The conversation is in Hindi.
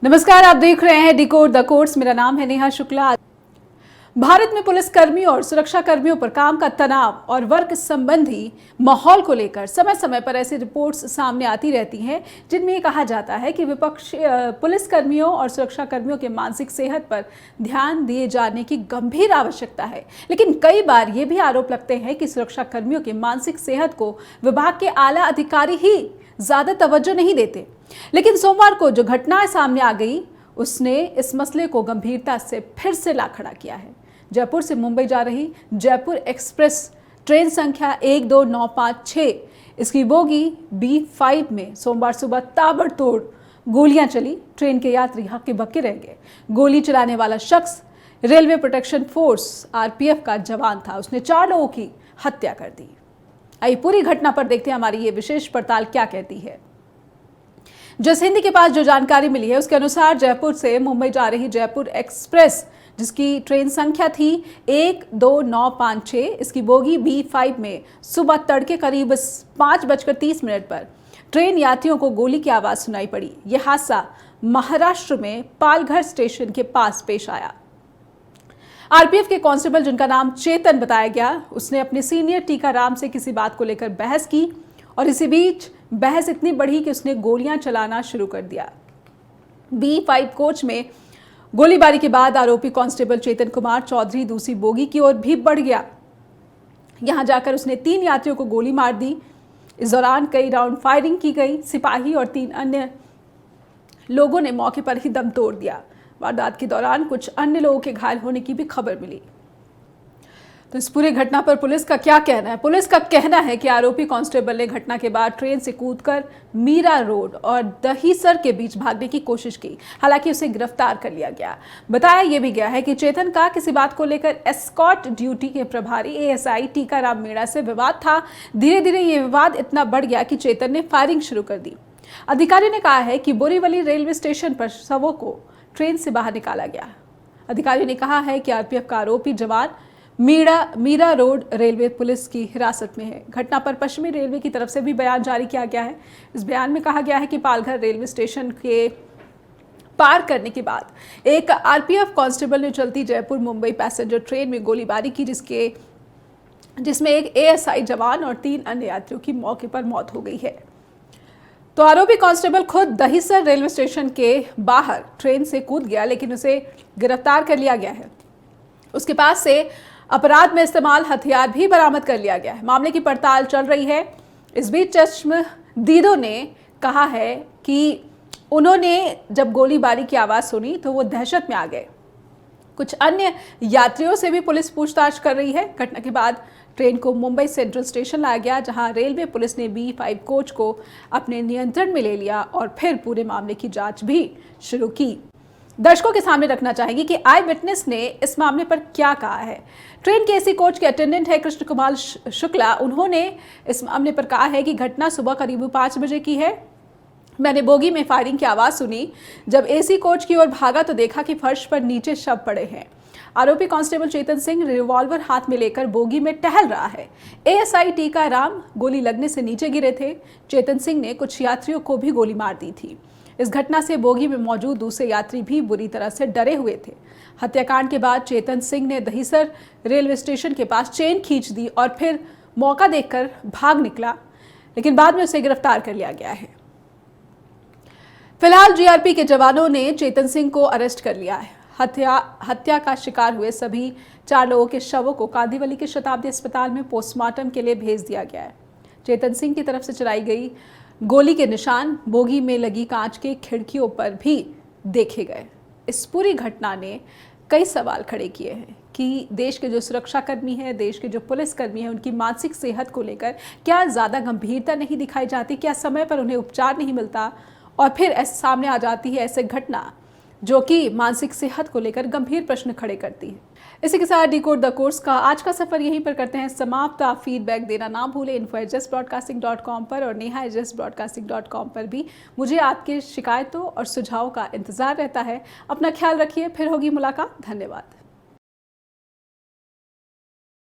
नमस्कार, आप देख रहे हैं डिकोड द कोर्स। मेरा नाम है नेहा शुक्ला। भारत में पुलिस कर्मियों और सुरक्षा कर्मियों पर काम का तनाव और वर्क संबंधी माहौल को लेकर समय समय पर ऐसी रिपोर्ट्स सामने आती रहती हैं जिनमें ये कहा जाता है कि विपक्ष पुलिस कर्मियों और सुरक्षा कर्मियों के मानसिक सेहत पर ध्यान दिए जाने की गंभीर आवश्यकता है। लेकिन कई बार ये भी आरोप लगते हैं कि सुरक्षा कर्मियों की मानसिक सेहत को विभाग के आला अधिकारी ही ज्यादा तवज्जो नहीं देते। लेकिन सोमवार को जो घटना सामने आ गई उसने इस मसले को गंभीरता से फिर से ला खड़ा किया है। जयपुर से मुंबई जा रही जयपुर एक्सप्रेस ट्रेन संख्या 12956 इसकी बोगी B5 में सोमवार सुबह ताबड़तोड़ गोलियां चली। ट्रेन के यात्री हक्के बक्के रह गए। गोली चलाने वाला शख्स रेलवे प्रोटेक्शन फोर्स RPF का जवान था। उसने 4 लोगों की हत्या कर दी। आइए पूरी घटना पर देखते हैं हमारी ये विशेष पड़ताल क्या कहती है। जस हिंदी के पास जो जानकारी मिली है उसके अनुसार जयपुर से मुंबई जा रही जयपुर एक्सप्रेस जिसकी ट्रेन संख्या थी 12956 इसकी बोगी B5 में सुबह तड़के करीब 5:30 पर ट्रेन यात्रियों को गोली की आवाज सुनाई पड़ी। यह हादसा महाराष्ट्र में पालघर स्टेशन के पास पेश आया। RPF के कांस्टेबल जिनका नाम चेतन बताया गया, उसने अपने सीनियर टीकाराम से किसी बात को लेकर बहस की और इसी बीच बहस इतनी बढ़ी कि उसने गोलियां चलाना शुरू कर दिया। B5 कोच में गोलीबारी के बाद आरोपी कांस्टेबल चेतन कुमार चौधरी दूसरी बोगी की ओर भी बढ़ गया। यहां जाकर उसने 3 यात्रियों को गोली मार दी। इस दौरान कई राउंड फायरिंग की गई। सिपाही और 3 अन्य लोगों ने मौके पर ही दम तोड़ दिया। वारदात के दौरान कुछ अन्य लोगों के घायल होने की भी खबर मिली। तो इस पूरी घटना पर पुलिस का क्या कहना है? पुलिस का कहना है कि आरोपी कांस्टेबल ने घटना के बाद ट्रेन से कूदकर मीरा रोड और दहीसर के बीच भागने की कोशिश की। हालांकि उसे गिरफ्तार कर लिया गया। बताया यह भी गया है कि चेतन का किसी बात को लेकर एस्कॉर्ट ड्यूटी के प्रभारी ASI टीकाराम मीणा से विवाद था। धीरे धीरे ये विवाद इतना बढ़ गया कि चेतन ने फायरिंग शुरू कर दी। अधिकारी ने कहा है कि बोरीवली रेलवे स्टेशन पर शवों को ट्रेन से बाहर निकाला गया। अधिकारियों ने कहा है कि RPF का आरोपी जवान मीरा रोड रेलवे पुलिस की हिरासत में है। घटना पर पश्चिमी रेलवे की तरफ से भी बयान जारी किया गया है। इस बयान में कहा गया है कि पालघर रेलवे स्टेशन के पार करने के बाद एक RPF कांस्टेबल ने चलती जयपुर मुंबई पैसेंजर ट्रेन में गोलीबारी की जिसमें एक ASI जवान और 3 अन्य यात्रियों की मौके पर मौत हो गई है। तो आरोपी कांस्टेबल खुद दहीसर रेलवे स्टेशन के बाहर ट्रेन से कूद गया, लेकिन उसे गिरफ्तार कर लिया गया है। उसके पास से अपराध में इस्तेमाल हथियार भी बरामद कर लिया गया है। मामले की पड़ताल चल रही है। इस बीच चश्मदीदों ने कहा है कि उन्होंने जब गोलीबारी की आवाज़ सुनी तो वो दहशत में आ गए। कुछ अन्य यात्रियों से भी पुलिस पूछताछ कर रही है। घटना के बाद ट्रेन को मुंबई सेंट्रल स्टेशन लाया गया, जहां रेलवे पुलिस ने B5 कोच को अपने नियंत्रण में ले लिया और फिर पूरे मामले की जांच भी शुरू की। दर्शकों के सामने रखना चाहेंगे कि आई विटनेस ने इस मामले पर क्या कहा है। ट्रेन के AC कोच के अटेंडेंट है कृष्ण कुमार शुक्ला। उन्होंने इस मामले पर कहा है कि घटना सुबह करीब 5 बजे की है। मैंने बोगी में फायरिंग की आवाज़ सुनी। जब AC कोच की ओर भागा तो देखा कि फर्श पर नीचे शव पड़े हैं। आरोपी कांस्टेबल चेतन सिंह रिवॉल्वर हाथ में लेकर बोगी में टहल रहा है। ASI टीकाराम गोली लगने से नीचे गिरे थे। चेतन सिंह ने कुछ यात्रियों को भी गोली मार दी थी। इस घटना से बोगी में मौजूद दूसरे यात्री भी बुरी तरह से डरे हुए थे। हत्याकांड के बाद चेतन सिंह ने दहीसर रेलवे स्टेशन के पास चेन खींच दी और फिर मौका देखकर भाग निकला, लेकिन बाद में उसे गिरफ्तार कर लिया गया है। फिलहाल GRP के जवानों ने चेतन सिंह को अरेस्ट कर लिया है। हत्या का शिकार हुए सभी 4 लोगों के शवों को कांदिवली के शताब्दी अस्पताल में पोस्टमार्टम के लिए भेज दिया गया है। चेतन सिंह की तरफ से चलाई गई गोली के निशान बोगी में लगी कांच के खिड़कियों पर भी देखे गए। इस पूरी घटना ने कई सवाल खड़े किए हैं कि देश के जो सुरक्षाकर्मी हैं, देश के जो पुलिसकर्मी हैं, उनकी मानसिक सेहत को लेकर क्या ज़्यादा गंभीरता नहीं दिखाई जाती? क्या समय पर उन्हें उपचार नहीं मिलता? और फिर ऐसे सामने आ जाती है ऐसे घटना जो कि मानसिक सेहत को लेकर गंभीर प्रश्न खड़े करती है। इसी के साथ डिकोड द कोर्स का आज का सफर यहीं पर करते हैं समाप्त। आप फीडबैक देना ना भूलें info@justbroadcasting.com पर और neha@justbroadcasting.com पर भी मुझे आपकी शिकायतों और सुझावों का इंतजार रहता है। अपना ख्याल रखिए, फिर होगी मुलाकात। धन्यवाद।